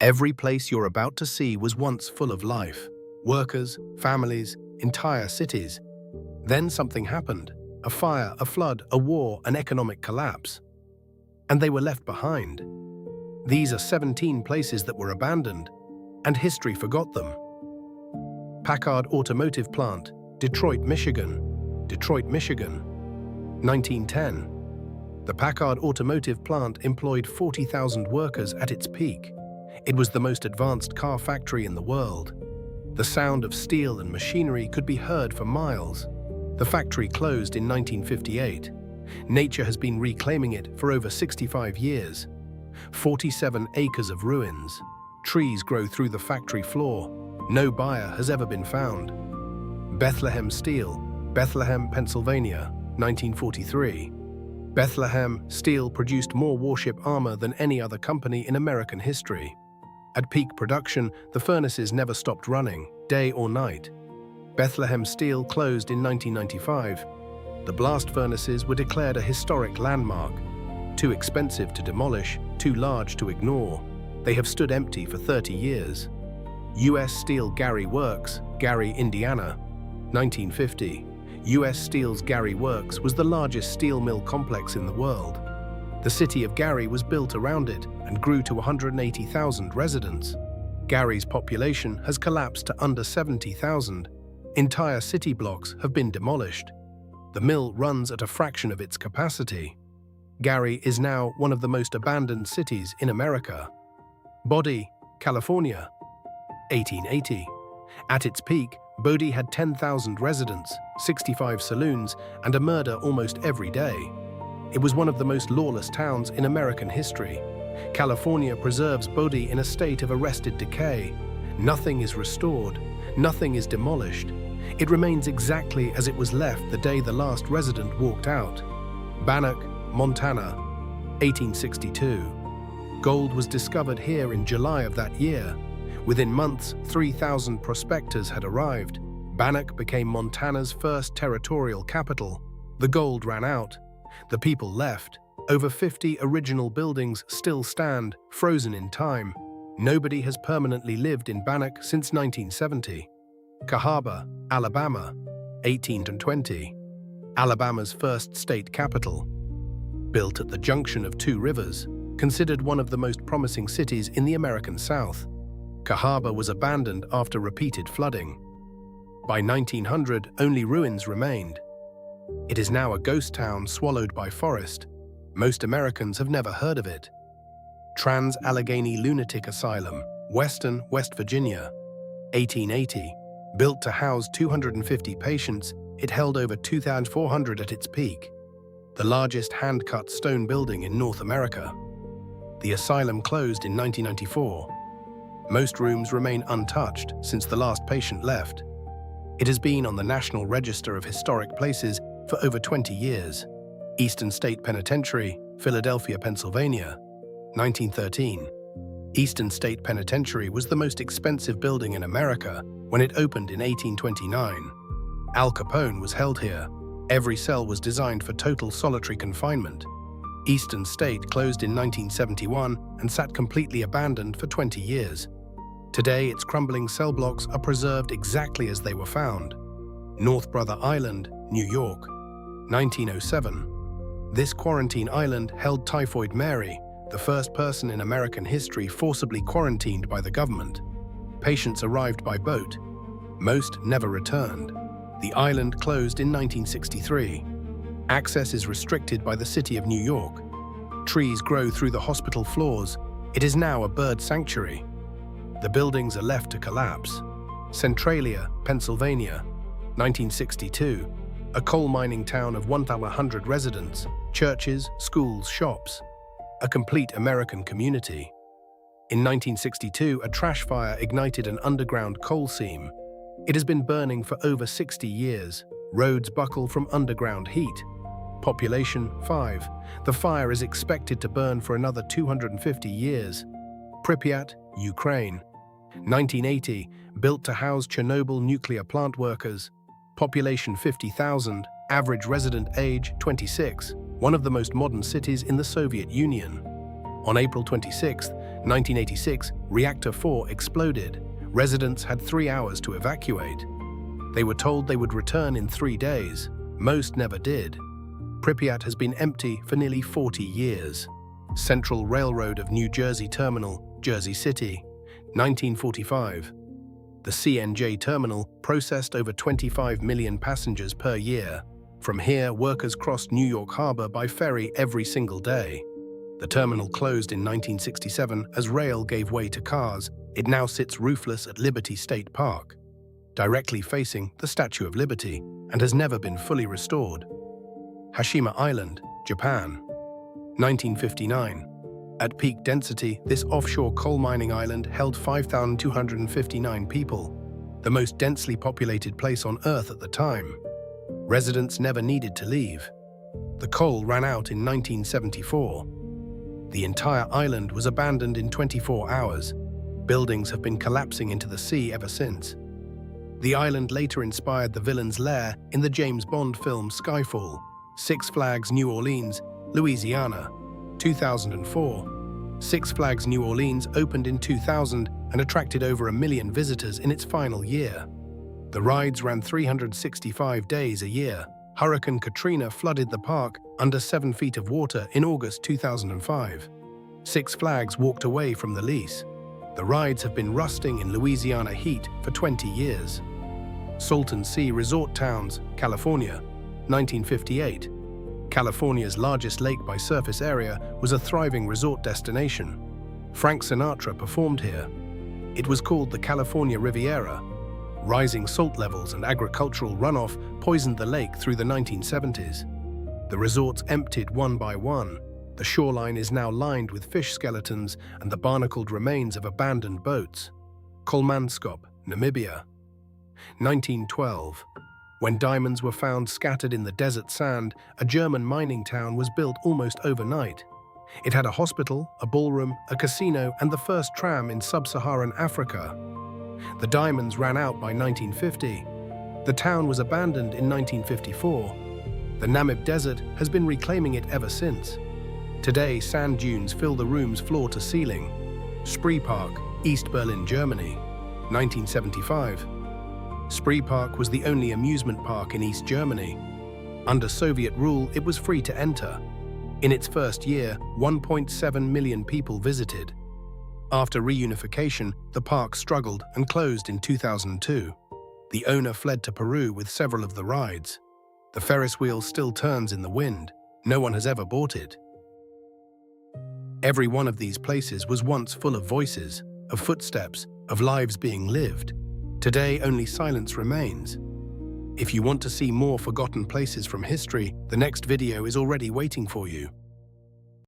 Every place you're about to see was once full of life. Workers, families, entire cities. Then something happened. A fire, a flood, a war, an economic collapse. And they were left behind. These are 17 places that were abandoned, and history forgot them. Packard Automotive Plant, Detroit, Michigan. Detroit, Michigan. 1910. The Packard Automotive Plant employed 40,000 workers at its peak. It was the most advanced car factory in the world. The sound of steel and machinery could be heard for miles. The factory closed in 1958. Nature has been reclaiming it for over 65 years. 47 acres of ruins. Trees grow through the factory floor. No buyer has ever been found. Bethlehem Steel, Bethlehem, Pennsylvania, 1943. Bethlehem Steel produced more warship armor than any other company in American history. At peak production, the furnaces never stopped running, day or night. Bethlehem Steel closed in 1995. The blast furnaces were declared a historic landmark. Too expensive to demolish, too large to ignore. They have stood empty for 30 years. U.S. Steel Gary Works, Gary, Indiana, 1950. U.S. Steel's Gary Works was the largest steel mill complex in the world. The city of Gary was built around it and grew to 180,000 residents. Gary's population has collapsed to under 70,000. Entire city blocks have been demolished. The mill runs at a fraction of its capacity. Gary is now one of the most abandoned cities in America. Bodie, California, 1880. At its peak, Bodie had 10,000 residents, 65 saloons, and a murder almost every day. It was one of the most lawless towns in American history. California preserves Bodie in a state of arrested decay. Nothing is restored, nothing is demolished. It remains exactly as it was left the day the last resident walked out. Bannack, Montana, 1862. Gold was discovered here in July of that year. Within months, 3,000 prospectors had arrived. Bannack became Montana's first territorial capital. The gold ran out. The people left. Over 50 original buildings still stand, frozen in time. Nobody has permanently lived in Bannack since 1970. Cahaba, Alabama, 1820. Alabama's first state capital. Built at the junction of two rivers, considered one of the most promising cities in the American South. Cahaba was abandoned after repeated flooding. By 1900, only ruins remained. It is now a ghost town swallowed by forest. Most Americans have never heard of it. Trans-Allegheny Lunatic Asylum, Western, West Virginia, 1880. Built to house 250 patients, it held over 2,400 at its peak. The largest hand-cut stone building in North America. The asylum closed in 1994. Most rooms remain untouched since the last patient left. It has been on the National Register of Historic Places for over 20 years. Eastern State Penitentiary, Philadelphia, Pennsylvania, 1913. Eastern State Penitentiary was the most expensive building in America when it opened in 1829. Al Capone was held here. Every cell was designed for total solitary confinement. Eastern State closed in 1971 and sat completely abandoned for 20 years. Today, its crumbling cell blocks are preserved exactly as they were found. North Brother Island, New York, 1907. This quarantine island held Typhoid Mary, the first person in American history forcibly quarantined by the government. Patients arrived by boat. Most never returned. The island closed in 1963. Access is restricted by the city of New York. Trees grow through the hospital floors. It is now a bird sanctuary. The buildings are left to collapse. Centralia, Pennsylvania, 1962. A coal mining town of 1,100 residents, churches, schools, shops. A complete American community. In 1962, a trash fire ignited an underground coal seam. It has been burning for over 60 years. Roads buckle from underground heat. Population 5. The fire is expected to burn for another 250 years. Pripyat, Ukraine. 1980, built to house Chernobyl nuclear plant workers. Population 50,000, average resident age 26, one of the most modern cities in the Soviet Union. On April 26th, 1986, Reactor 4 exploded. Residents had 3 hours to evacuate. They were told they would return in 3 days. Most never did. Pripyat has been empty for nearly 40 years. Central Railroad of New Jersey Terminal, Jersey City, 1945. The CNJ terminal processed over 25 million passengers per year. From here, workers crossed New York Harbor by ferry every single day. The terminal closed in 1967 as rail gave way to cars. It now sits roofless at Liberty State Park, directly facing the Statue of Liberty, and has never been fully restored. Hashima Island, Japan, 1959. At peak density, this offshore coal mining island held 5,259 people, the most densely populated place on Earth at the time. Residents never needed to leave. The coal ran out in 1974. The entire island was abandoned in 24 hours. Buildings have been collapsing into the sea ever since. The island later inspired the villain's lair in the James Bond film Skyfall. Six Flags New Orleans, Louisiana, 2004. Six Flags New Orleans opened in 2000 and attracted over 1 million visitors in its final year. The rides ran 365 days a year. Hurricane Katrina flooded the park under 7 feet of water in August 2005. Six Flags walked away from the lease. The rides have been rusting in Louisiana heat for 20 years. Salton Sea Resort Towns, California, 1958. California's largest lake by surface area was a thriving resort destination. Frank Sinatra performed here. It was called the California Riviera. Rising salt levels and agricultural runoff poisoned the lake through the 1970s. The resorts emptied one by one. The shoreline is now lined with fish skeletons and the barnacled remains of abandoned boats. Kolmanskop, Namibia, 1912. When diamonds were found scattered in the desert sand, a German mining town was built almost overnight. It had a hospital, a ballroom, a casino, and the first tram in sub-Saharan Africa. The diamonds ran out by 1950. The town was abandoned in 1954. The Namib Desert has been reclaiming it ever since. Today, sand dunes fill the room's floor to ceiling. Spree Park, East Berlin, Germany, 1975. Spree Park was the only amusement park in East Germany. Under Soviet rule, it was free to enter. In its first year, 1.7 million people visited. After reunification, the park struggled and closed in 2002. The owner fled to Peru with several of the rides. The Ferris wheel still turns in the wind. No one has ever bought it. Every one of these places was once full of voices, of footsteps, of lives being lived. Today, only silence remains. If you want to see more forgotten places from history, the next video is already waiting for you.